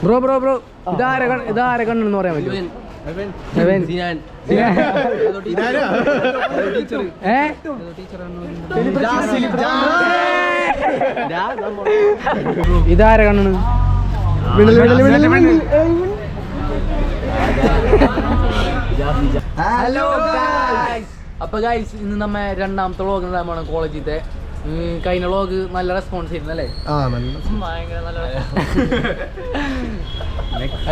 Bro ഇതാരെ കണ്ണെന്ന് പറയാൻ പറ്റുമോ? ഇതാരെ കണ്ണാണ്? ഹലോ അപ്പൊ ഗൈസ്, ഇന്ന് നമ്മ രണ്ടാമത്തെ വ്ളോഗ് ഉണ്ടാകുമ്പോൾ കോളേജിലത്തെ കഴിഞ്ഞ വ്ളോഗ് നല്ല റെസ്പോൺസ് ആയിരുന്നു അല്ലേ?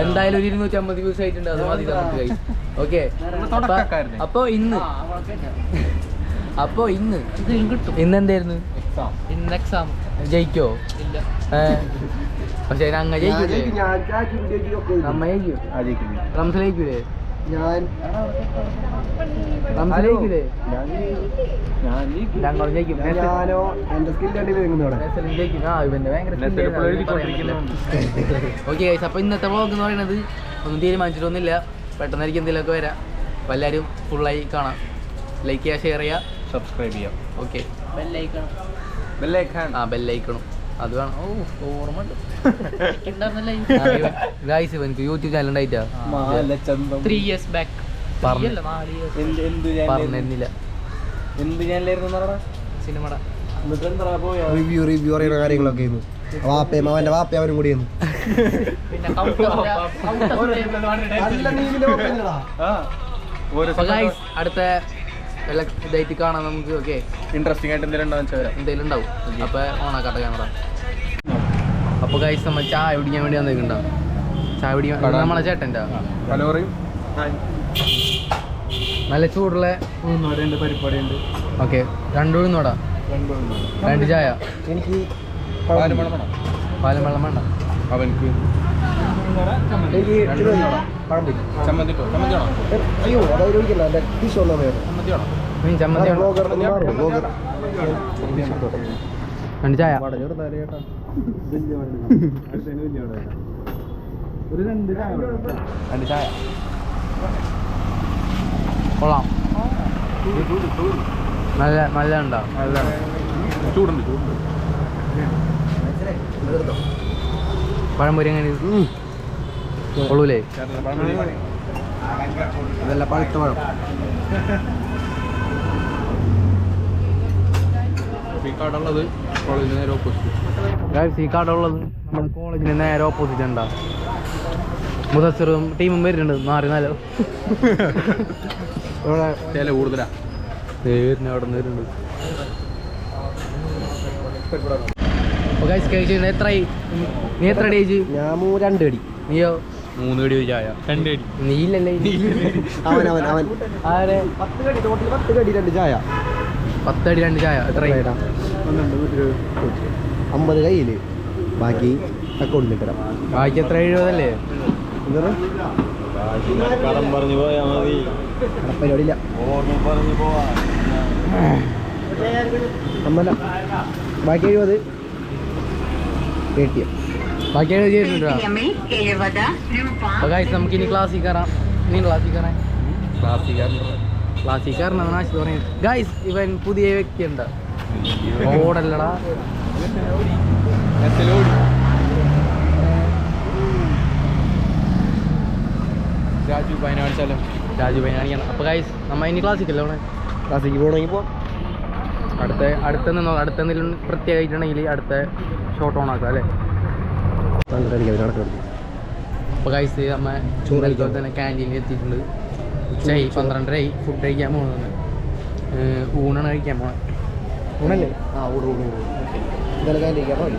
എന്തായാലും ഒരു 250 വ്യൂസ് ആയിട്ടുണ്ട്. അത് മതി നമുക്ക് ഗൈസ്. ഓക്കെ, അപ്പൊ ഇന്ന് എന്തായിരുന്നു? ഇന്ന് എക്സാം. ജയിക്കോ? പക്ഷെ അങ്ങ ജയിക്കൂലേ? നമ്മ ജയിക്കൂ? റംസ ജയിക്കൂലേ? ഓക്കെ, അപ്പൊ ഇന്നത്തെ വ്ളോഗ് എന്ന് പറയുന്നത് ഒന്നും തീരുമാനിച്ചിട്ടൊന്നുമില്ല. പെട്ടെന്നായിരിക്കും എന്തെങ്കിലുമൊക്കെ വരാം. അപ്പൊ എല്ലാവരും ഫുള്ളായി കാണാം. ലൈക്ക് ചെയ്യുക, ഷെയർ ചെയ്യുക, സബ്സ്ക്രൈബ് ചെയ്യാം. ഓക്കെ, ബെല്ലൈക്കണം അത് വേണം. ഓർമ്മ ഗൈസ്, എനിക്ക് യൂട്യൂബ് ചാനൽ ഉണ്ടായിട്ടാ 3 years back പറഞ്ഞിരുന്നില്ല. സിനിമ റിവ്യൂ പറയുന്ന കാര്യങ്ങളൊക്കെ വാപ്പയും അവന്റെ വാപ്പയും അവനും കൂടി അടുത്ത ഇതായിട്ട് കാണാം നമുക്ക്. ഓക്കെ, ഇൻട്രസ്റ്റിംഗ് ആയിട്ട് എന്തെങ്കിലും ഉണ്ടാവും. അപ്പൊ ഓണാക്കാട്ടെ ക്യാമറ. അപ്പൊ ഗൈസ്, നമ്മൾ ചായ കുടിക്കാൻ വേണ്ടി വന്നിട്ടുണ്ടാവും. ചായ കുടിക്കാൻ നമ്മളെ ചേട്ടൻ്റെ നല്ല ചൂടുള്ള ഉഴുന്നുവടയുണ്ട്, പരിപ്പടയുണ്ട്. ഓക്കെ, 2 ഉഴുന്നോടാ, 2 ചായ. എനിക്ക് പാലും വെള്ളം വേണ്ട. അവൻക്ക് അയ്യോ അതായത് ഒഴിക്കണ്ട. ചമ്മന്തി 2 ചായ. രണ്ട് ചായ കൊള്ളാം. നല്ല ഉണ്ടോ? ചൂടുണ്ട്. പഴംപൊരി എങ്ങനെ കൊള്ളൂലേ? അതല്ല പഴുത്ത പഴം. ഉള്ളത് കോളേജിന് നേരെ ഓപ്പോസിറ്റ്. ഈ കട ഉള്ളത് നമ്മുടെ കോളേജിന് നേരെ ഓപ്പോസിറ്റ് ഉണ്ടാ. മുദസ്സിറും ടീമും വരുന്നുണ്ട്. 4 ചില കൂടുതലാ അവിടെ നിന്ന് വരുന്നുണ്ട്. എത്രയായി? നീ എത്ര അടി കഴിച്ചു? ഞാൻ 2 അടി. നീയോ? 3 അടി ചായ. 2 അടി. നീയില്ലല്ലേ? അവൻ ആരെ? 10 അടി. ടോട്ടൽ 10 അടി 2 ചായ. 10 അടി 2 ചായ. എത്ര? 50 കയ്യിൽ, ബാക്കി അക്കൗണ്ടിൽ തരാം. ബാക്കി എത്ര? 70 അല്ലേ? പറഞ്ഞു പോയാ മതി. പരിപാടിയില്ല. അമ്മല്ല, ബാക്കി 70 ATM. ബാക്കി 70 രൂപ. അപ്പോൾ ഗൈസ്, നമുക്കിനി ക്ലാസ്സിൽ കയറാം. നീ ക്ലാസ്സിൽ കയറണം ആശിച്ച് പറയും. ഗൈസ്, ഇവൻ പുതിയ വ്യക്തിയുണ്ട്. ഓടല്ലടാ, രാജു പൈന കാണിക്കണം. അപ്പോൾ ഗൈസ്, നമ്മ ഇനി ക്ലാസ്സിക്കല്ലേ അവിടെ? ക്ലാസ്സിക്ക് പോകണമെങ്കിൽ പോകാം. അടുത്തെന്തെങ്കിലും പ്രത്യേകമായിട്ടുണ്ടെങ്കിൽ അടുത്ത ഷോട്ട് ഓൺ ആക്കാം അല്ലേ? അപ്പോൾ ഗൈസ്, നമ്മ ചോറ് തന്നെ ക്യാൻറ്റീനിൽ എത്തിയിട്ടുണ്ട്. ഉച്ചയായി, 12:30 ഫുഡ് കഴിക്കാൻ പോകുന്നത്. ഊണാണ് കഴിക്കാൻ പോണത്. ഊണല്ലേ? ഊണ് ഇന്നലെ കഴിക്കാൻ മതി.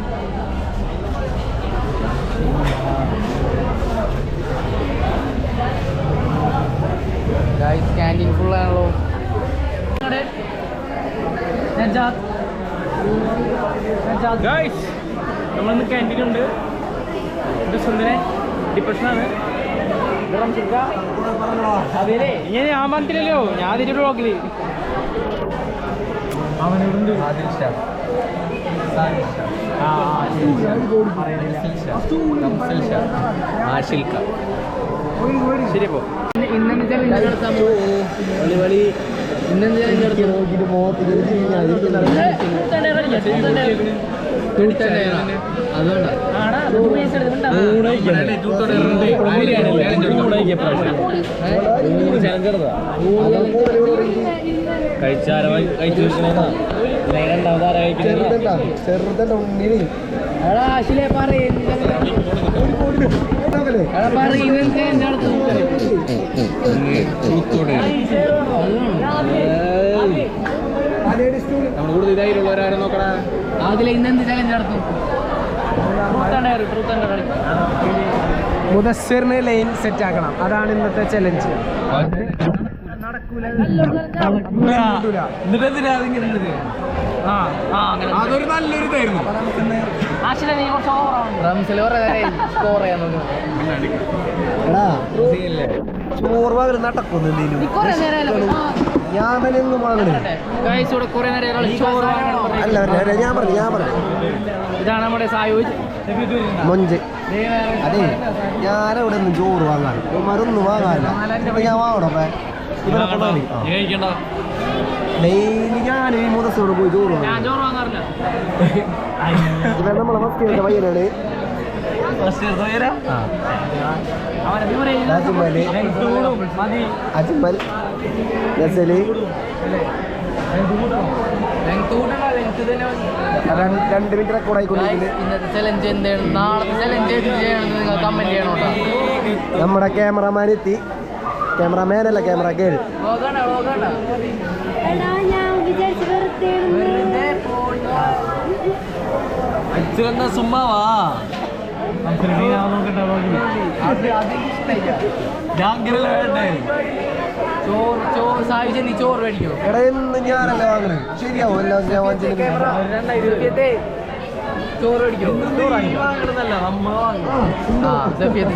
ഗൈസ്, ക്യാൻറ്റീൻ ഫുള്ളാണല്ലോ. നമ്മളിന്ന് ക്യാൻറ്റീനുണ്ട്. സുന്ദരൻ ഡിപ്രഷനാണ്. അതേലേ, ഇങ്ങനെ ഞാൻ പറഞ്ഞില്ലല്ലോ. ഞാൻ അതിൻ്റെ ബ്ലോഗിൽ അവനോടുണ്ട്. ശരി, പോ. ഇന്നെന്ത് ചലഞ്ച് നടത്താമോ? ഇന്നെന്ത് ചലഞ്ച് നടത്തും? നമ്മൾ കൂടുതൽ ഇതായിട്ടുള്ളവരാരും നോക്കടാ. അതിൽ ഇന്നെന്ത് ചലഞ്ച് നടത്തും? മുദസ്സിറിന് ലൈൻ സെറ്റ് ആക്കണം, അതാണ് ഇന്നത്തെ ചലഞ്ച്. അതൊരു നല്ലൊരു ഇതായിരുന്നു. ചോറ് വാങ്ങൽ നടക്കുന്നു. ഞാൻ തന്നെ ഒന്നും വാങ്ങണേ അല്ല, ഞാൻ പറഞ്ഞു ഇതാണ് നമ്മുടെ സായോജ് മൊഞ്ച്. അതെ, ഞാനവിടെ ഒന്നും ചോറ് വാങ്ങാൻ മരുന്ന് വാങ്ങാനില്ല. ഇപ്പൊ ഞാൻ വാങ്ങണം ഡെയിലി. ഞാൻ ഈ മുതസോട് പോയി ചോറ് വാങ്ങാറില്ല. ഇവ നമ്മളെ ഫസ്റ്റ് ഇയറിന്റെ പയ്യനാണ്. അജ്മൽ, നസല്, 2 മിനിറ്റ് റെക്കോർഡ് ആയിക്കൊണ്ടിരിക്കുന്നത്. ഇന്നത്തെ ചലഞ്ച് എന്താണ്? നാളത്തെ ചലഞ്ച് ചെയ്യണമെന്ന് നിങ്ങൾ കമന്റ് ചെയ്യണോട്ടോ. നമ്മുടെ ക്യാമറമാൻ എത്തി. ക്യാമറമാനല്ല, ക്യാമറ ഗേൾ. സുമ്മാവാ ചോറ് മേടിക്കോ? എടാ, എന്ന് ഞാനല്ല വാങ്ങണേ. ശരിയാവും എല്ലാം ഞാൻ ചോറ് മേടിക്കോ?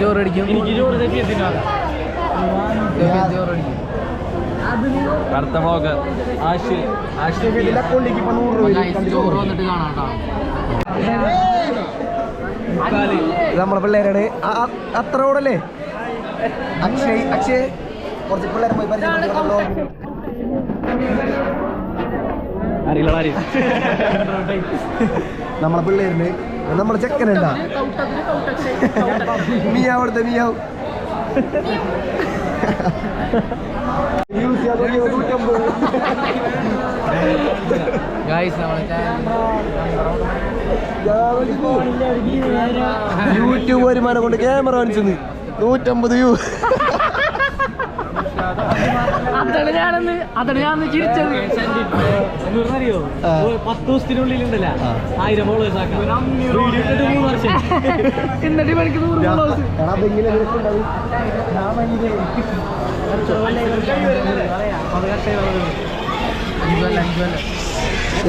ചോറ് മേടിക്കും. എനിക്ക് ചോറ് ചോറ് മേടിക്കും. അടുത്ത വ്ളോഗ് അക്കൗണ്ടിലേക്ക് ഇപ്പൊ 100 രൂപ ചോറ് വന്നിട്ട് കാണാം. നമ്മളെ പിള്ളേരാണ്. അത്ര ഓടല്ലേ അക്ഷയ് കുറച്ച് പിള്ളേരെ പോയി പരിചയപ്പെട്ടോ. നമ്മളെ പിള്ളേരിന് നമ്മളെ ചെക്കനുണ്ടാ നീയാവ് അവിടുത്തെ നീയാവും യൂട്യൂബ് വരുമാനം കൊണ്ട് ക്യാമറ കാണിച്ചത് 150 വ്യൂ. അതാണ് ഞാൻ ചിരിച്ചത്. അറിയോ, 10 ദിവസത്തിനുള്ളിലുണ്ടല്ല 1000 ഫോളോവേഴ്സ് ആക്കാം. എന്നിട്ട് എനിക്ക് 100 ഫോളോവേഴ്സ്.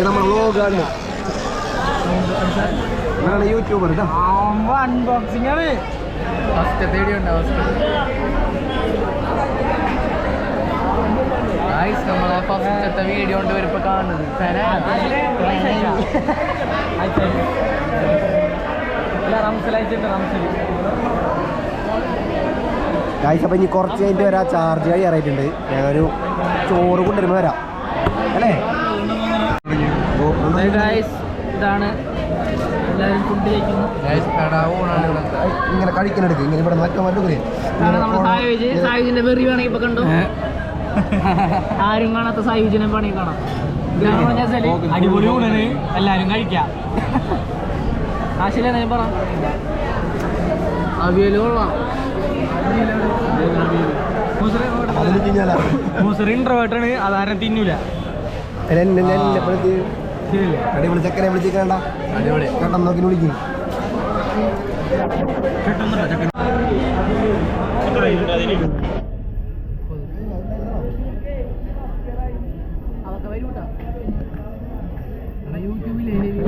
നമ്മളെ വ്ളോഗാണ്, യൂട്യൂബർ. അൺബോക്സിംഗ് ആണ് ഫസ്റ്റത്തെ വീഡിയോ ഉണ്ടാവും. നമ്മളെ ഫസ്റ്റത്തെ വീഡിയോ കൊണ്ട് വരുമ്പോ കാണുന്നത് ഗായ്സ്. അപ്പം ഇനി കുറച്ച് കഴിഞ്ഞിട്ട് വരാം. ചാർജ് കഴിയാറായിട്ടുണ്ട്. ഞാനൊരു ചോറ് കൊണ്ടുവരുമ്പോൾ വരാം അല്ലേ. ഇതാണ് എല്ലാവരും ഫുഡ് കഴിക്കുന്നു. ഇങ്ങനെ കഴിക്കാനെടുക്കും. ഇങ്ങനെ ഇവിടെ വെക്കാൻ പറ്റൂലേ. സായുജിന്റെ വെറി വേണമെങ്കിൽ ഇപ്പൊ കണ്ടോ. ആരും കാണാത്ത സായുജിനെ വേണമെങ്കിൽ കാണാം. അടിപൊളി ഊണാണ്, എല്ലാരും കഴിക്കാം. ആശില ഞാൻ പറ അവിയല് കൊള്ളാം. ഇൻട്രോവേർട്ടാണ്, അതാരും തിന്നൂല. അടിപൊളി ചെക്കനെ വിളിച്ചിട്ടേണ്ട. അടിപൊളി കേട്ടോ, നോക്കി വിളിക്കും.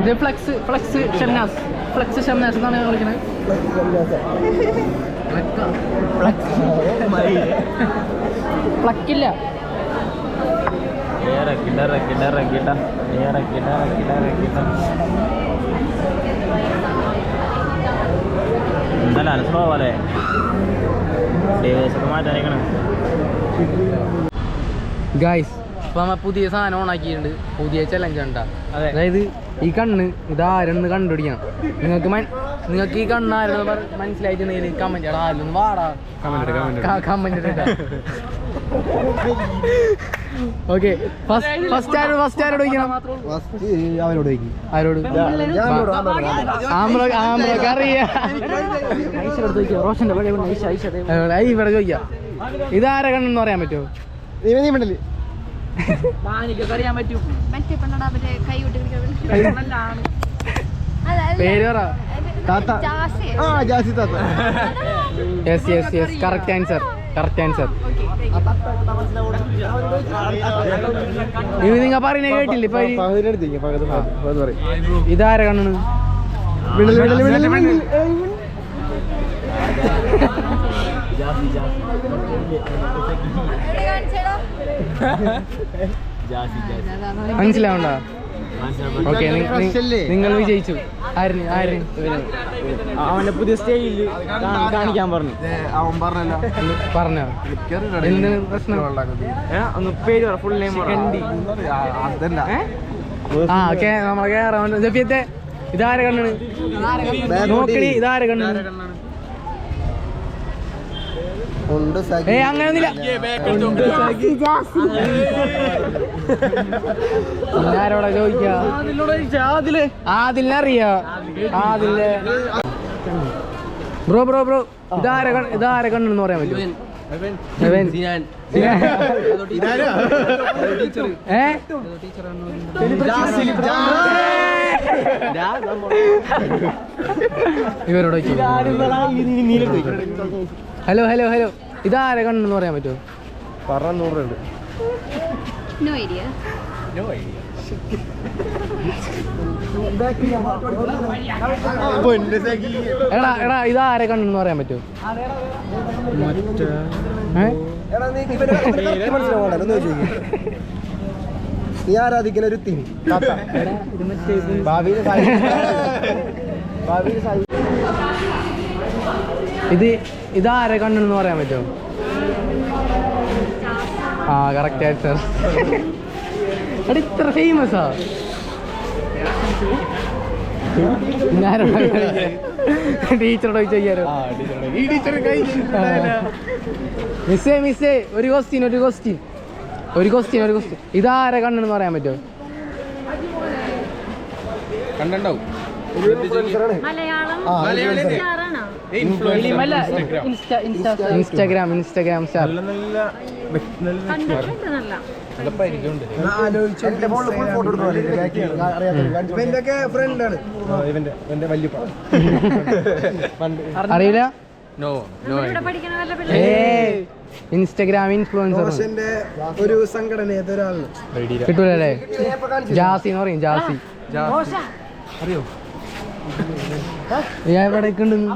ഇത് ഫ്ലെക്സ് ഷംനാസ് എന്നാണ് ഞാൻ വിളിക്കുന്നത്. ഫ്ലക്കില്ല. സ്ലോ പോലെ മാറ്റാനേക്കണം. ഗായ്സ്, അപ്പൊ നമ്മ പുതിയ സാധനം ഓണാക്കിയിട്ടുണ്ട്, പുതിയ ചലഞ്ച് ഉണ്ടാ. അതായത് ഈ കണ്ണ് ഇതാരെന്ന് കണ്ടുപിടിക്കണം. നിങ്ങൾക്ക് ഈ കണ്ണ് ആരെന്ന് മനസ്സിലായിട്ടുണ്ടെങ്കിൽ കമന്റ് ഇടാ, ആരൊന്ന് വാടാ കമന്റ് ഇടാ. ഓക്കെ, ഫസ്റ്റ് ആരോട് ചോദിക്കണം? അവരോട് ആരോട്? ഇവിടെ ചോദിക്കാം, ഇതാരെ കണ്ണെന്ന് പറയാൻ പറ്റുമോ? പേര് പറ. Yes yes yes, correct answer. നിങ്ങൾ പറയുന്ന കേട്ടില്ല ഇപ്പൊ? ഇതാരെ കണ്ണാണ്? മനസ്സിലാവണ്ട? ഓക്കെ, നിങ്ങൾ വിജയിച്ചു. അവന്റെ പുതിയ സ്റ്റൈലില് കാണിക്കാൻ പറഞ്ഞു. പറഞ്ഞോ എന്ത് പ്രശ്നം? ഒന്ന് പേര് പറ, ഫുൾ നെയിം. ആ ഓക്കെ, നമ്മളെ കേറാൻ ജഫിയത്തെ ഇതാരെ കണ്ണാണ്? നോക്കണി, ഇതാരെ കണ്ണാണ്? അങ്ങനെയൊന്നുമില്ല. ആരോടാ ചോദിക്കാ? ആദിലിനെ അറിയാ? ആദിലെ ബ്രോ ഇതാരെ കണ്ണെന്ന് പറയാൻ പറ്റുമോ? ഇവരോട് ഹലോ ഇതാരെ കണ്ണെന്ന് പറയാൻ പറ്റുമോ? പറഞ്ഞ 100 ഉണ്ട്. എടാ ഇതാരെ കണ്ണെന്ന് പറയാൻ പറ്റുമോ? നീ ആരാധിക്കുന്ന ഒരു തിരി ഇതാരെ കണ്ണെന്ന് പറയാൻ പറ്റുമോ? ആ കറക്റ്റ് ആൻസർ. എടാ ഇത്ര ഫേമസാ? ടീച്ചറോട് ചോദിച്ചാലോ? മിസ്സേ ഒരു ക്വസ്റ്റ്യൻ ഇതാരെ കണ്ണെന്ന് പറയാൻ പറ്റുമോ? കണ്ടുണ്ടാവും. Instagram star. അറിയില്ല? ഇൻസ്റ്റാഗ്രാം ഇൻഫ്ലുവൻസർ ഒരു സംഘടന കിട്ടൂലേ? ജാസി എന്ന് പറയും. ജാസി അറിയോ? എവിടെ ഉണ്ട്?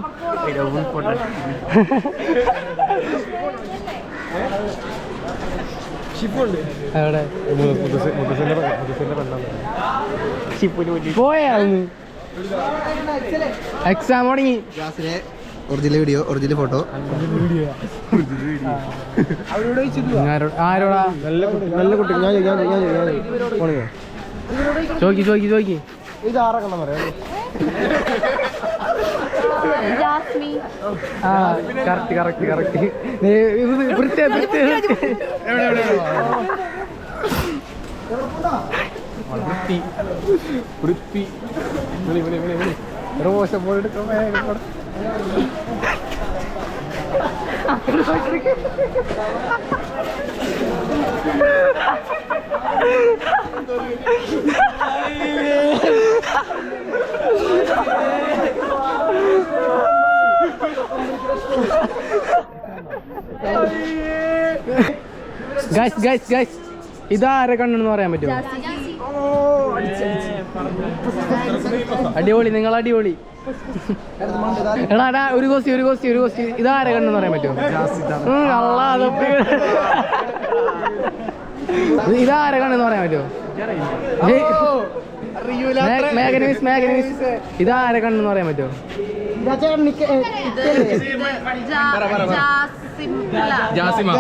പോയാ എക്സാം തുടങ്ങി. Original video, original photo. ആരോടാ? നല്ല കുട്ടി. ചോദിക്ക്. ഇതാരെ കണ്ണെന്ന് പറയാം? ആ കറക്റ്റ്. റോഷം പോലെടുക്കും. ഗൈസ് ഇതാരെ കണ്ണെന്ന് പറയാൻ പറ്റുമോ? അടിപൊളി, നിങ്ങൾ അടിപൊളി. എടാ ഒരു കോസ്റ്റ് ഇതാരെ കണ്ണെന്ന് പറയാൻ പറ്റുമോ? ഇതാരെ കണ്ണെന്ന് പറയാൻ പറ്റുമോ? മേഘനീസ് ഇതാരെ കണ്ണെന്ന് പറയാൻ പറ്റുമോ? ജാസിമ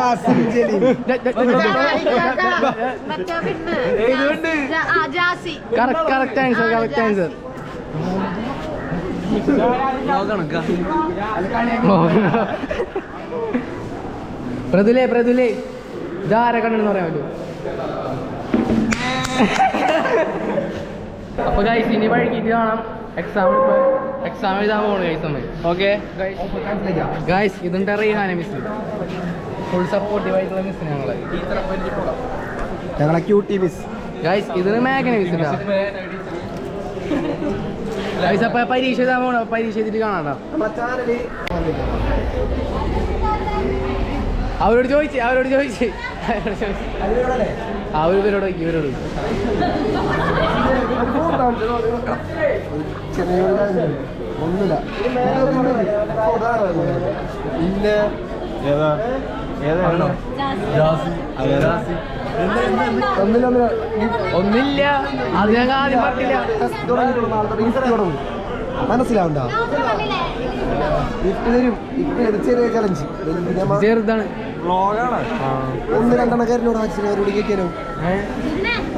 കറക്റ്റ് ആൻസർ പ്രതുലേ ഇതാരെ കണ്ടെന്ന് പറയാൻ പറ്റുമോ? അപ്പൊ ഗൈസ് ഇനി വഴിക്കിട്ട് കാണാം. എക്സാം എഴുതാൻ പോകണം ഗൈസ് നമ്മൾ. ഓക്കെ ഗൈസ്, ഇതുണ്ട് റീഹാന മിസ്, ഫുൾ സപ്പോർട്ടീവ് ആയിട്ടുള്ള മിസ് ഞങ്ങളെ ക്യൂട്ടി മിസ്. ഗൈസ് ഇതിന് മേഘന മിസ് ഇല്ല ഗൈസ്. അപ്പൊ പരീക്ഷ എഴുതാൻ പോകണം. പരീക്ഷ എഴുതിട്ട് കാണാം. അവരോട് ചോദിച്ച് ഇവരോട് ഒന്നുമില്ല. ഒന്നില്ല, അത് ഞങ്ങൾ ആദ്യം പറഞ്ഞില്ല. മനസ്സിലാവണ്ട. ചെറിയ ചലഞ്ച് ചെറുതാണ്. 1-2 എണ്ണക്കാരനോട് അവരോട് കേൾക്കാനോ?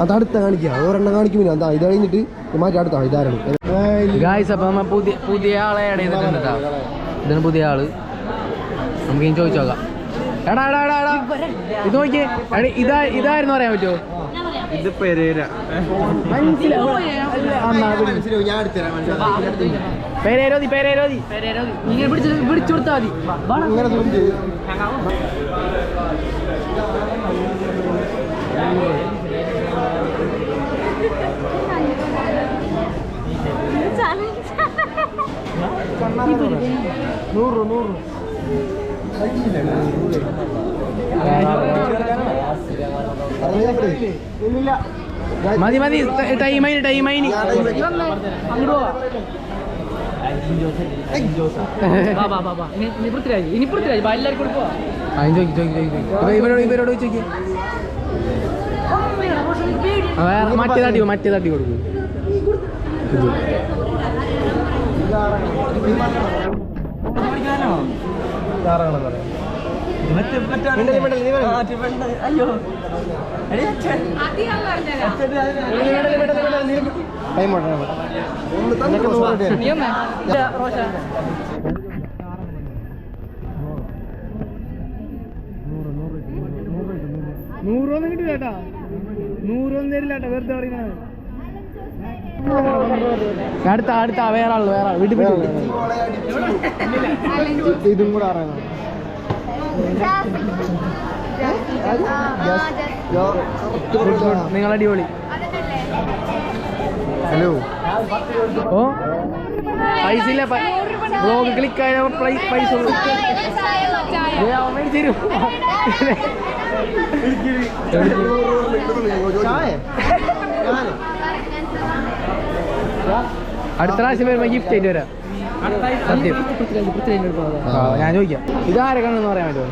അത് അടുത്ത കാണിക്കുക. ഒരെണ്ണം കാണിക്കും. അതാ ഇത് കഴിഞ്ഞിട്ട് മാറ്റി അടുത്ത ഇതാരാണ് ഗായ്സ്. അപ്പൊ നമ്മ പുതിയ ആളെ ഇടയുന്നുണ്ട് കേട്ടോ. ഇതാണ് പുതിയ ആള്. നമുക്ക് ഇനി ചോദിച്ചു നോക്കാം. എടാ ഇത് നോക്കിയേ. ഇതായിരുന്നു പറയാൻ പറ്റുമോ? ഇത് പെരേര. പേരേരോതി ഇങ്ങനെ പിടിച്ചു കൊടുത്താൽ മതി. മതി ടൈമൈനി ഇവരോട് ചോദിക്കും. മറ്റേ തട്ടി കൊടുക്കും. നൂറൊന്നും കിട്ടില്ല. 100 തരില്ല. വെറുതെ പറയുന്നത്. അടുത്ത വേറെ ആള് വീട്ടിൽ ഇതും കൂടെ അറിയണം. നിങ്ങൾ അടിപൊളി. ഹലോ. ഓ പൈസ ഇല്ല. ബ്ലോഗ് ക്ലിക്ക് ആയ പൈസ തരും. അടുത്ത പ്രാവശ്യം വരുമ്പോ ഗിഫ്റ്റ് ആയിട്ട് വരാം. സത്യം. ഞാൻ ചോദിക്കാം. ഇതാരെ കണ്ടെന്ന് പറയാൻ പറ്റുമോ?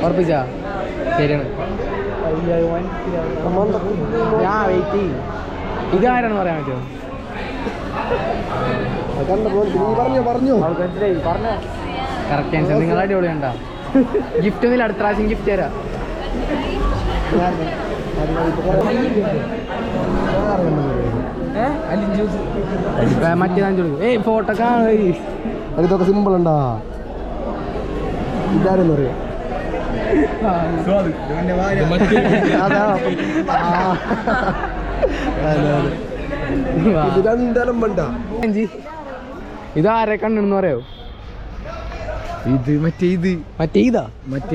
ഉറപ്പിച്ചാ ശരിയാണ്. ഞാൻ വെയിറ്റ് ചെയ്യും. ഇതാരാണെന്ന് പറയാൻ പറ്റുമോ? Correct answer. നിങ്ങൾ അടിപൊളി ഉണ്ടാ. ഗിഫ്റ്റ് ഒന്നുമില്ല. അടുത്ത പ്രാവശ്യം ഗിഫ്റ്റ് തരാം. മറ്റേ ഫോട്ടോ ഇതൊക്കെ സിമ്പിൾ ഉണ്ടാ. ഇതാരെന്ന് പറയാ? ഇതാരെ കണ്ണെന്ന് പറയോ? ഇത് മറ്റേ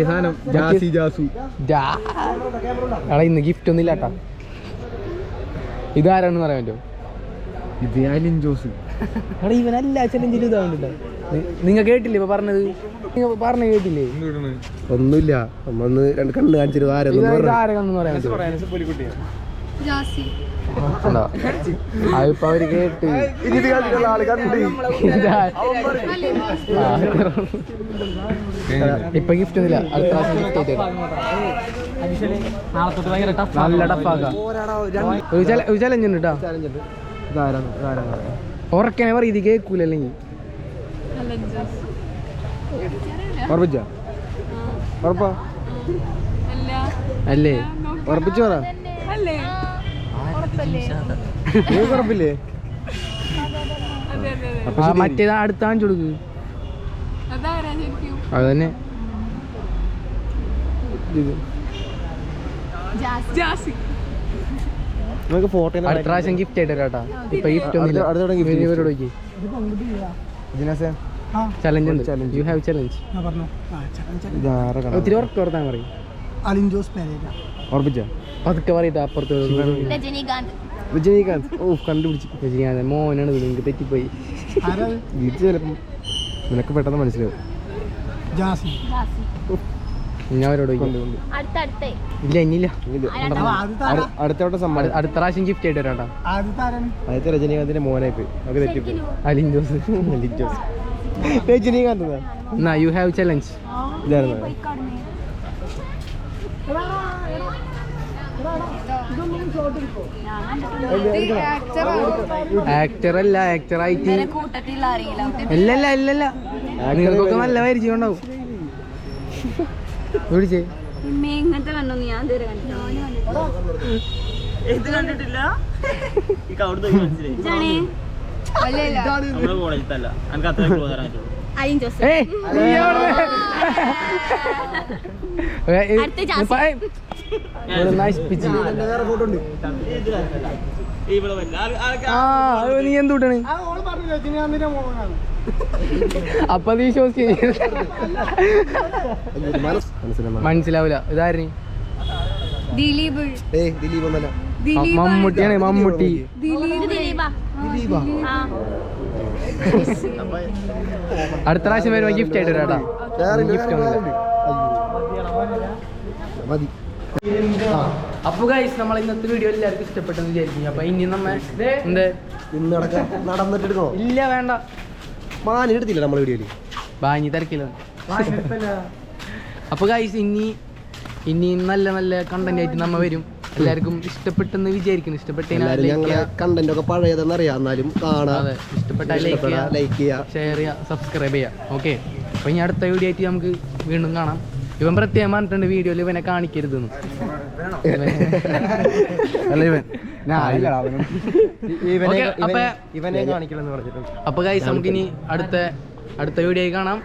സാധനം ജാസു. എടാ ഇന്ന് ഗിഫ്റ്റ് ഒന്നും ഇല്ലാട്ടാ. ഇതാരാണെന്ന് പറയാൻ പറ്റുമോ? ഇത് അലിൻ ജോസ്. എടാ ഇവനല്ല ചലഞ്ചിൽ ഇതാവുന്നില്ല. നിങ്ങൾ കേട്ടില്ലേ ഇപ്പൊ പറഞ്ഞത്? പറഞ്ഞ കേട്ടില്ലേ? ഒന്നുമില്ല. ഒന്ന് 2 കണ്ണ് കാണിച്ചിട്ട് ആരെ കണ്ണെന്ന് പറയാൻ പറ്റുമോ? അതിപ്പോ അവര് കേട്ട് ഇപ്പൊ ഗിഫ്റ്റ് ഒന്നുമില്ല. അടുത്ത പ്രാവശ്യം ഗിഫ്റ്റ് ആയിട്ട് നാളെ തൊട്ട് ഭയങ്കര ടഫ് നല്ല ടഫാക്കാം ഒരു ചലഞ്ച് ഉണ്ട് കേട്ടോ. ഉറക്കനെ പറയും ഇത് കേൾക്കൂല അല്ലെങ്കിൽ ഉറപ്പിച്ചാ ഉറപ്പാ അല്ലേ ഉറപ്പിച്ചു പറ നിങ്ങൾക്ക് ഉറപ്പില്ലേ മറ്റേത് അടുത്ത കാണിച്ചു കൊടുക്ക്. അത് തന്നെ നിങ്ങൾക്ക് ഫോട്ടോ അടുത്ത പ്രാവശ്യം ഗിഫ്റ്റ് ആയിട്ട് തരാട്ടാ. ഇപ്പൊ ഗിഫ്റ്റ് ഒന്നുമില്ല. ചലഞ്ച് ഉണ്ട്. You have challenge. ഒത്തിരി ഉറക്കം ഓർത്താൻ പറയും. ഉറപ്പിച്ചാ പതുക്കെ പറയട്ടാ. അപ്പുറത്ത് രജനീകാന്ത്. ഓ കണ്ടുപിടിച്ചു. രജനീകാന്ത് മോനാണ്. നിങ്ങൾക്ക് തെറ്റിപ്പോയി. ഇത് ചിലപ്പം നിനക്ക് പെട്ടെന്ന് മനസ്സിലാവും. ഞാൻ അവരോട് ഇല്ല ഇനിയില്ല. അടുത്തോട്ട് സമ്മാനം. അടുത്ത പ്രാവശ്യം ഗിഫ്റ്റ് ആയിട്ട് വരാട്ടാ. ആദ്യത്തെ രജനീകാന്തിന്റെ മോനായി പോയി. നമുക്ക് തെറ്റിപ്പോയി. അലിൻ ജോസ്. രജനീകാന്ത് എന്നാ യു ഹാവ് ചലഞ്ച്. ഇതായിരുന്നു ആക്ടർ അല്ല, ആക്ടർ ആയിട്ട് ഇല്ലല്ല ഇല്ലല്ല. നിങ്ങൾക്കൊക്കെ നല്ല പരിചയം ഉണ്ടാവും. വിളിച്ചേ ഇങ്ങനത്തെ കണ്ടു ഞാൻ കണ്ടിട്ടില്ല. നീ എന്തുട്ടാണ് അപ്പൊ അത് വിശ്വസിച്ച് മനസ്സിലാവൂല. ഇതായിരുന്നു ദിലീപ്. മമ്മൂട്ടിയാണ്. മമ്മൂട്ടി. അടുത്ത പ്രാവശ്യം വരുമ്പോ ഗിഫ്റ്റ് ആയിട്ട് വരാട്ടാ. ഗിഫ്റ്റ് അപ്പൊ ഗൈസ് നമ്മൾ ഇന്നത്തെ വീഡിയോ എല്ലാവർക്കും ഇഷ്ടപ്പെട്ടെന്ന് വിചാരിക്കും. അപ്പൊ ഇനി നമ്മ എന്ത് നടന്നിട്ടെടുക്കണോ? ഇല്ല വേണ്ട. മാനി എടുത്തില്ല നമ്മളെ വീഡിയോയില്. ബാഞ്ഞി തിരക്കില്ല. അപ്പൊ ഗൈസ് ഇനി നല്ല നല്ല കണ്ടന്റ് ആയിട്ട് നമ്മ വരും. എല്ലാവർക്കും ഇഷ്ടപ്പെട്ടെന്ന് വിചാരിക്കുന്നു. കണ്ടന്റ് ഒക്കെ പഴയതെന്ന് അറിയാം, എന്നാലും കാണാം. ഇഷ്ടപ്പെട്ട ലൈക്ക് ചെയ്യുക, ഷെയർ ചെയ്യുക, സബ്സ്ക്രൈബ് ചെയ്യുക. ഓക്കെ. അപ്പൊ ഇനി അടുത്ത വീഡിയോ ആയിട്ട് നമുക്ക് വീണ്ടും കാണാം. ഇവൻ പ്രത്യേകം പറഞ്ഞിട്ടുണ്ട് വീഡിയോയിൽ ഇവനെ കാണിക്കരുതെന്ന്. അപ്പൊ ഗൈസ് നമുക്കിനി അടുത്ത വീഡിയോയിൽ കാണാം.